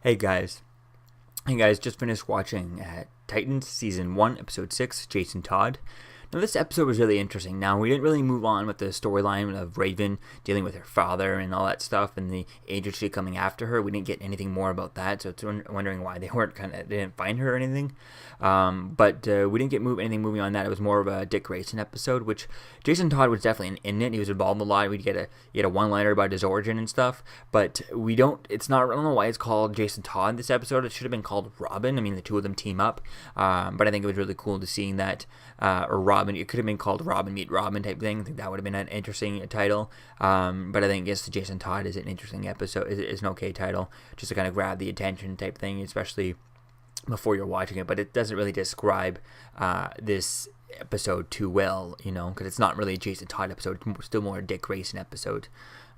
Hey guys. Hey guys, just finished watching Titans Season 1, Episode 6, Jason Todd. Now this episode was really interesting. Now we didn't really move on with the storyline of Raven dealing with her father and all that stuff and the agency coming after her. We didn't get anything more about that, so it's wondering why they didn't find her or anything. But we didn't get anything moving on that. It was more of a Dick Grayson episode, which Jason Todd was definitely in it. He was involved in a lot. He had a one-liner about his origin and stuff, but I don't know why it's called Jason Todd this episode. It should have been called Robin. I mean, the two of them team up, but I think it was really cool to seeing that, or Robin. It could have been called Robin Meet Robin type thing. I think that would have been an interesting title. But I think Jason Todd is an interesting episode. Is an okay title, just to kind of grab the attention type thing, especially before you're watching it. But it doesn't really describe this episode too well, because it's not really a Jason Todd episode. It's still more a Dick Grayson episode.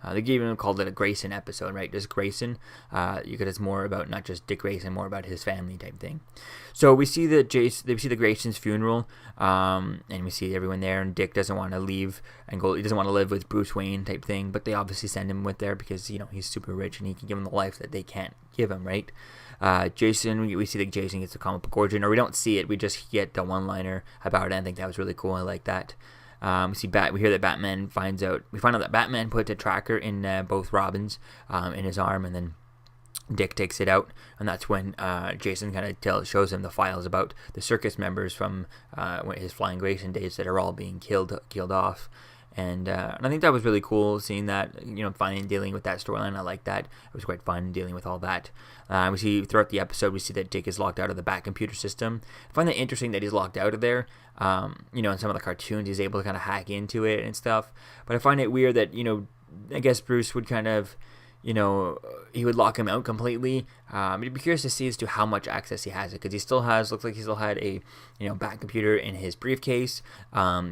They even called it a Grayson episode, right? Just Grayson, because it's more about not just Dick Grayson, more about his family type thing. So we see we see the Grayson's funeral, and we see everyone there. And Dick doesn't want to leave and go. He doesn't want to live with Bruce Wayne type thing, but they obviously send him with there because he's super rich and he can give him the life that they can't give him, right? Jason, we see that Jason gets the comic book origin, or we don't see it. We just get the one-liner about it. I think that was really cool. I like that. We hear that Batman we find out that Batman put a tracker in both Robins in his arm, and then Dick takes it out, and that's when Jason kind of shows him the files about the circus members from his Flying Grayson days that are all being killed off. And I think that was really cool seeing that, finally dealing with that storyline. I like that. It was quite fun dealing with all that. We see throughout the episode, we see that Dick is locked out of the Bat computer system. I find that interesting that he's locked out of there. In some of the cartoons, he's able to kind of hack into it and stuff. But I find it weird that, I guess Bruce would kind of, he would lock him out completely. I'd be curious to see as to how much access he has, because looks like he still had a, Bat computer in his briefcase.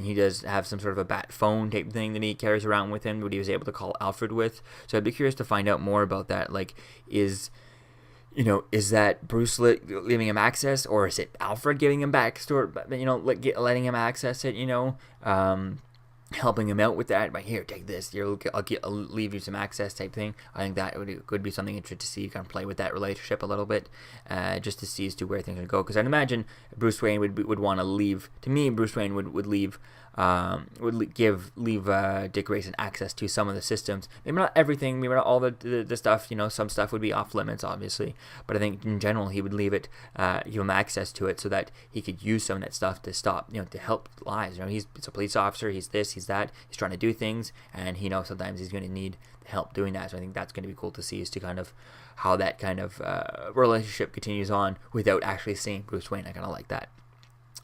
He does have some sort of a Bat phone type thing that he carries around with him, that he was able to call Alfred with. So I'd be curious to find out more about that. Like, is that Bruce leaving him access, or is it Alfred giving him letting him access it, helping him out with that, but here, take this, I'll leave you some access type thing. I think that could be something interesting to see, kind of play with that relationship a little bit, just to see as to where things are going to go, because I'd imagine Bruce Wayne would want to leave. To me, Bruce Wayne would leave, leave Dick Grayson access to some of the systems. Maybe not everything, maybe not all the stuff, some stuff would be off limits, obviously, but I think in general he would leave it, give him access to it so that he could use some of that stuff to stop, to help lives. He's a police officer, he's this, he's that, he's trying to do things, and he knows sometimes he's going to need help doing that. So I think that's going to be cool to see, as to kind of how that kind of relationship continues on without actually seeing Bruce Wayne. I kind of like that.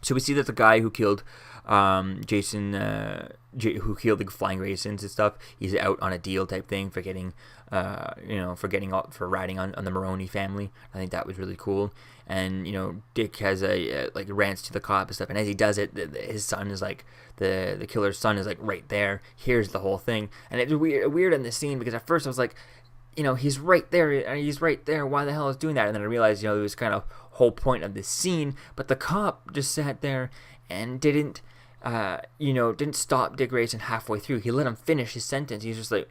So we see that the guy who killed Jason, who killed the Flying Graysons and stuff, he's out on a deal type thing for getting, for riding on the Maroni family. I think that was really cool. And Dick has rants to the cop and stuff, and as he does it, his son is like, the killer's son is like right there. Here's the whole thing, and it's weird in this scene, because at first I was like, he's right there. Why the hell is doing that? And then I realized, it was kind of whole point of this scene. But the cop just sat there and didn't stop Dick Grayson halfway through. He let him finish his sentence. He's just like,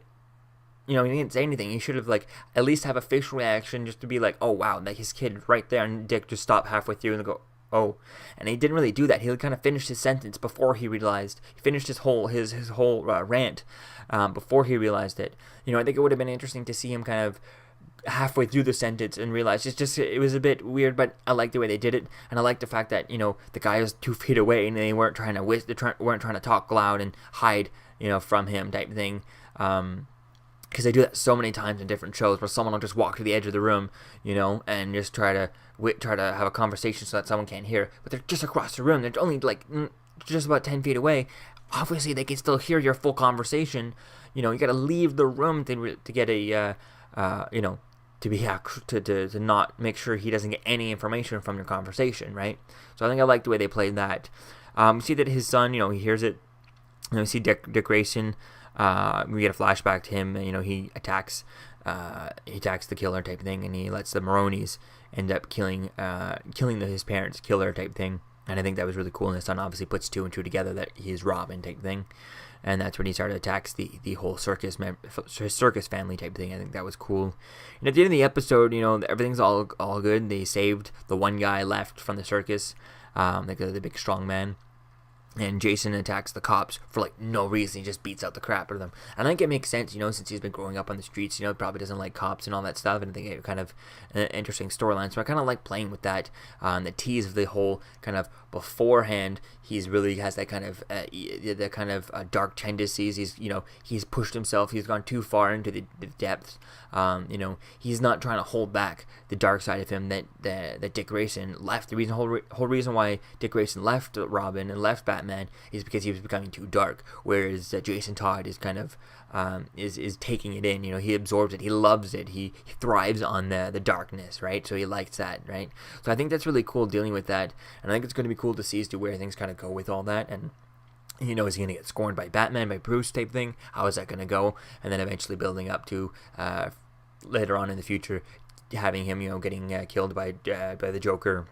he didn't say anything. He should have at least have a facial reaction, just to be like, oh wow, like his kid right there. And Dick just stopped halfway through and go, oh. And he didn't really do that. He kind of finished his sentence before he realized. He finished his whole rant before he realized it. I think it would have been interesting to see him kind of halfway through the sentence and realize it was a bit weird, but I like the way they did it, and I like the fact that the guy was 2 feet away and they weren't trying to talk loud and hide from him type thing. Because they do that so many times in different shows, where someone will just walk to the edge of the room, and just try to have a conversation so that someone can't hear, but they're just across the room. They're only just about 10 feet away. Obviously, they can still hear your full conversation. You got to leave the room to get a, to not make sure he doesn't get any information from your conversation, right? So I think I like the way they played that. We see that his son, he hears it. We see Dick Grayson. We get a flashback to him. He attacks the killer type thing, and he lets the Maronis end up killing his parents' killer type thing. And I think that was really cool. And his son obviously puts 2 and 2 together that he's Robin type thing. and that's when he started attacks the whole circus family type thing. I think that was cool. And at the end of the episode, everything's all good. They saved the one guy left from the circus, the big strong man. And Jason attacks the cops for no reason. He just beats out the crap out of them. And I think it makes sense, since he's been growing up on the streets, probably doesn't like cops and all that stuff. And I think it's kind of an interesting storyline. So I kind of like playing with that. The tease of the whole kind of beforehand, he's really has that kind of dark tendencies. He's pushed himself. He's gone too far into the depths. He's not trying to hold back the dark side of him that Dick Grayson left. The whole reason why Dick Grayson left Robin and left Batman is because he was becoming too dark, whereas Jason Todd is kind of is taking it in. He absorbs it, he loves it, he thrives on the darkness, right? So he likes that, right? So I think that's really cool dealing with that, and I think it's going to be cool to see as to where things kind of go with all that. And is he going to get scorned by Batman, by Bruce type thing? How is that going to go? And then eventually building up to later on in the future having him getting killed by the Joker.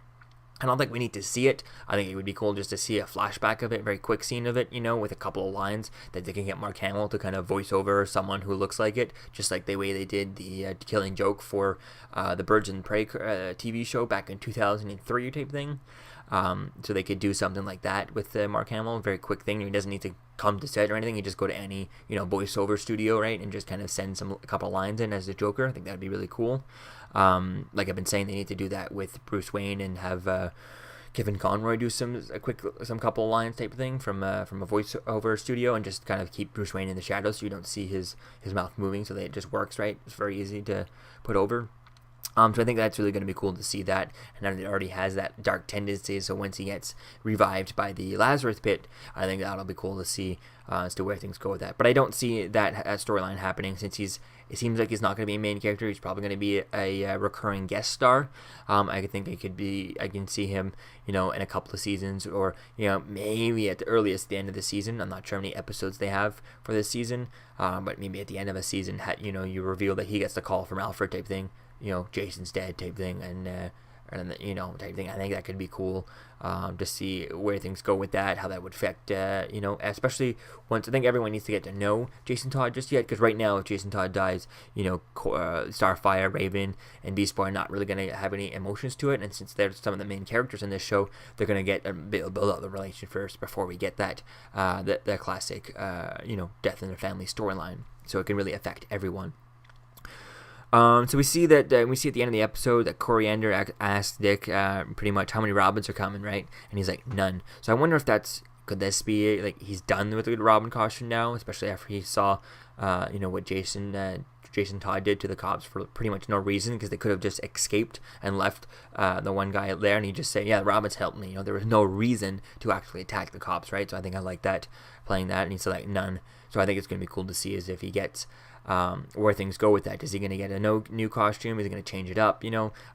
I don't think we need to see it. I think it would be cool just to see a flashback of it, very quick scene of it, with a couple of lines that they can get Mark Hamill to kind of voice over someone who looks like it, just like the way they did the Killing Joke for the Birds and Prey TV show back in 2003 type thing. So they could do something like that with Mark Hamill, very quick thing. He doesn't need to come to set or anything. You just go to any voiceover studio, right, and just kind of send a couple lines in as the Joker. I think that'd be really cool. Like I've been saying, they need to do that with Bruce Wayne and have Kevin Conroy do some couple of lines type of thing from a voiceover studio, and just kind of keep Bruce Wayne in the shadows so you don't see his mouth moving, so that it just works, right? It's very easy to put over. So I think that's really going to be cool to see that, and it already has that dark tendency, so once he gets revived by the Lazarus Pit, I think that'll be cool to see as to where things go with that. But I don't see that storyline happening, since it seems like he's not going to be a main character. He's probably going to be a recurring guest star. I can see him, in a couple of seasons, or, maybe at the earliest, the end of the season. I'm not sure how many episodes they have for this season, but maybe at the end of a season, you reveal that he gets the call from Alfred type thing. Jason's dead type thing, and type thing. I think that could be cool to see where things go with that, how that would affect, especially once I think everyone needs to get to know Jason Todd just yet, because right now if Jason Todd dies, Starfire, Raven, and Beast Boy are not really going to have any emotions to it, and since they're some of the main characters in this show, they're going to get build up the relation first before we get that the classic death in the family storyline, so it can really affect everyone. So we see that at the end of the episode that Coriander asks Dick pretty much how many Robins are coming, right? And he's like, none. So I wonder if could this be like he's done with the Robin costume now, especially after he saw what Jason Todd did to the cops for pretty much no reason, because they could have just escaped and left the one guy there, and he'd just say, yeah, the Robins helped me. There was no reason to actually attack the cops, right? So I think I like that, playing that, and he said like none. So I think it's going to be cool to see as if he gets where things go with that. Is he going to get a new costume? Is he going to change it up?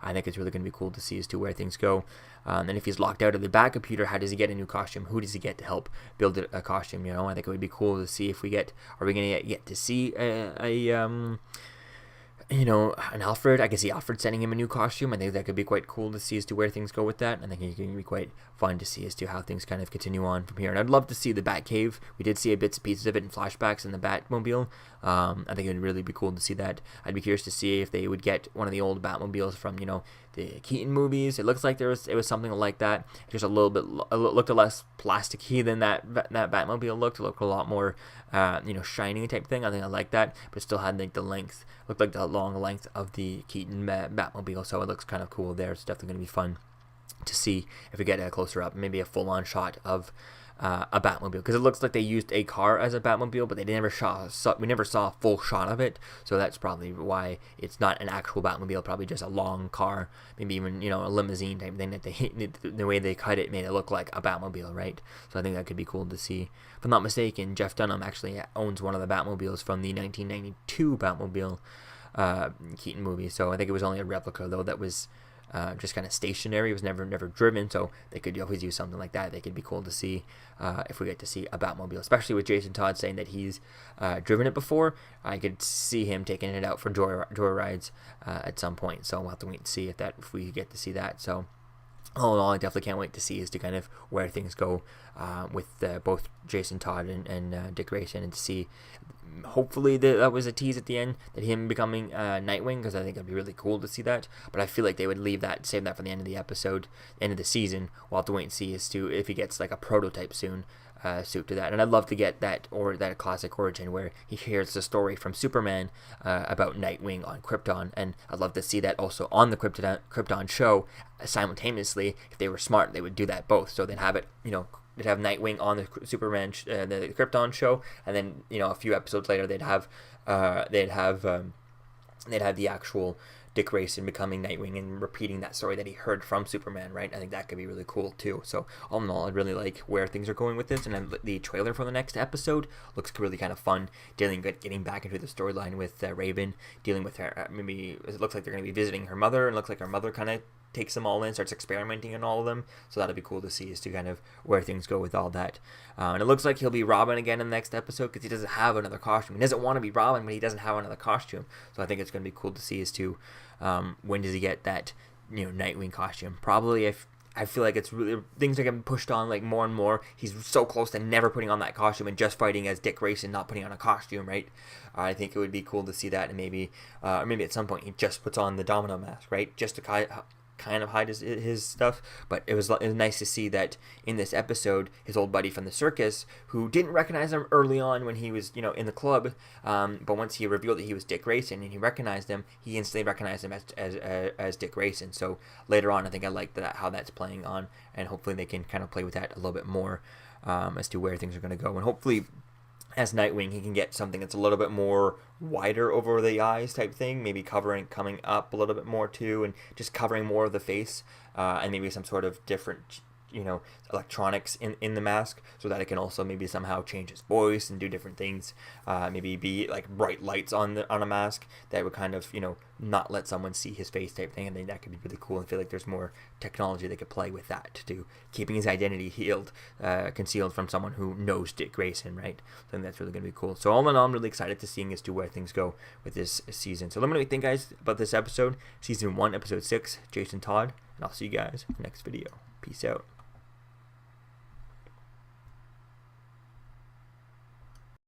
I think it's really going to be cool to see as to where things go. And if he's locked out of the Bat computer, how does he get a new costume? Who does he get to help build a costume? I think it would be cool to see if are we going to get to see an Alfred. I can see Alfred sending him a new costume. I think that could be quite cool to see as to where things go with that. I think it can be quite fun to see as to how things kind of continue on from here. And I'd love to see the Batcave. We did see bits and pieces of it in flashbacks in the Batmobile. I think it would really be cool to see that. I'd be curious to see if they would get one of the old Batmobiles from, the Keaton movies. It looks like it was something like that. Just a little bit, looked less plasticky than that Batmobile looked. It looked a lot more, shiny type thing. I think I like that, but it still had like the length, looked like the long length of the Keaton Batmobile. So it looks kind of cool there. It's definitely going to be fun to see if we get a closer up, maybe a full-on shot of a Batmobile, because it looks like they used a car as a Batmobile, but we never saw a full shot of it, so that's probably why it's not an actual Batmobile, probably just a long car, maybe even a limousine type thing, that the way they cut it made it look like a Batmobile, right? So I think that could be cool to see. If I'm not mistaken, Jeff Dunham actually owns one of the Batmobiles from the 1992 Batmobile Keaton movie, so I think it was only a replica though that was just kind of stationary. It was never driven, so they could always use something like that. They could be cool to see if we get to see a Batmobile, especially with Jason Todd saying that he's driven it before. I could see him taking it out for joyrides at some point, so we'll have to wait and see if we get to see that. So all in all, I definitely can't wait to see as to kind of where things go with both Jason Todd and Dick Grayson, and to see. Hopefully that was a tease at the end, that him becoming Nightwing, because I think it'd be really cool to see that. But I feel like they would save that for the end of the episode, end of the season. We'll have to wait and see as to if he gets like a prototype soon. Suit to that, and I'd love to get that classic origin where he hears the story from Superman about Nightwing on Krypton, and I'd love to see that also on the Krypton show simultaneously. If they were smart, they would do that both, so they'd have it, they'd have Nightwing on the Superman the Krypton show, and then a few episodes later they'd have the actual Dick Grayson becoming Nightwing and repeating that story that he heard from Superman, right? I think that could be really cool too. So all in all, I really like where things are going with this, and the trailer for the next episode looks really kind of fun, getting back into the storyline with Raven, dealing with her. Maybe it looks like they're going to be visiting her mother, and it looks like her mother kind of takes them all in, starts experimenting on all of them. So that'll be cool to see as to kind of where things go with all that. And it looks like he'll be Robin again in the next episode, because he doesn't have another costume. He doesn't want to be Robin, but he doesn't have another costume. So I think it's going to be cool to see as to when does he get that Nightwing costume. Probably if I feel like it's really, things are getting pushed on like more and more. He's so close to never putting on that costume and just fighting as Dick Grayson, not putting on a costume, right? I think it would be cool to see that, and maybe at some point he just puts on the Domino mask, right? Just to kind of hide his stuff. But it was nice to see that in this episode, his old buddy from the circus, who didn't recognize him early on when he was in the club, but once he revealed that he was Dick Grayson and he recognized him, he instantly recognized him as Dick Grayson. So later on, I think I like that, how that's playing on, and hopefully they can kind of play with that a little bit more as to where things are going to go, and hopefully as Nightwing, he can get something that's a little bit more wider over the eyes type thing, maybe coming up a little bit more too, and just covering more of the face, and maybe some sort of different, electronics in the mask, so that it can also maybe somehow change his voice and do different things. Maybe be like bright lights on a mask that would kind of, not let someone see his face type thing. I think that could be really cool. I feel like there's more technology they could play with that to keeping his identity concealed from someone who knows Dick Grayson, right? I think that's really going to be cool. So all in all, I'm really excited to seeing as to where things go with this season. So let me know what you think, guys, about this episode, season 1, episode 6, Jason Todd, and I'll see you guys in the next video. Peace out.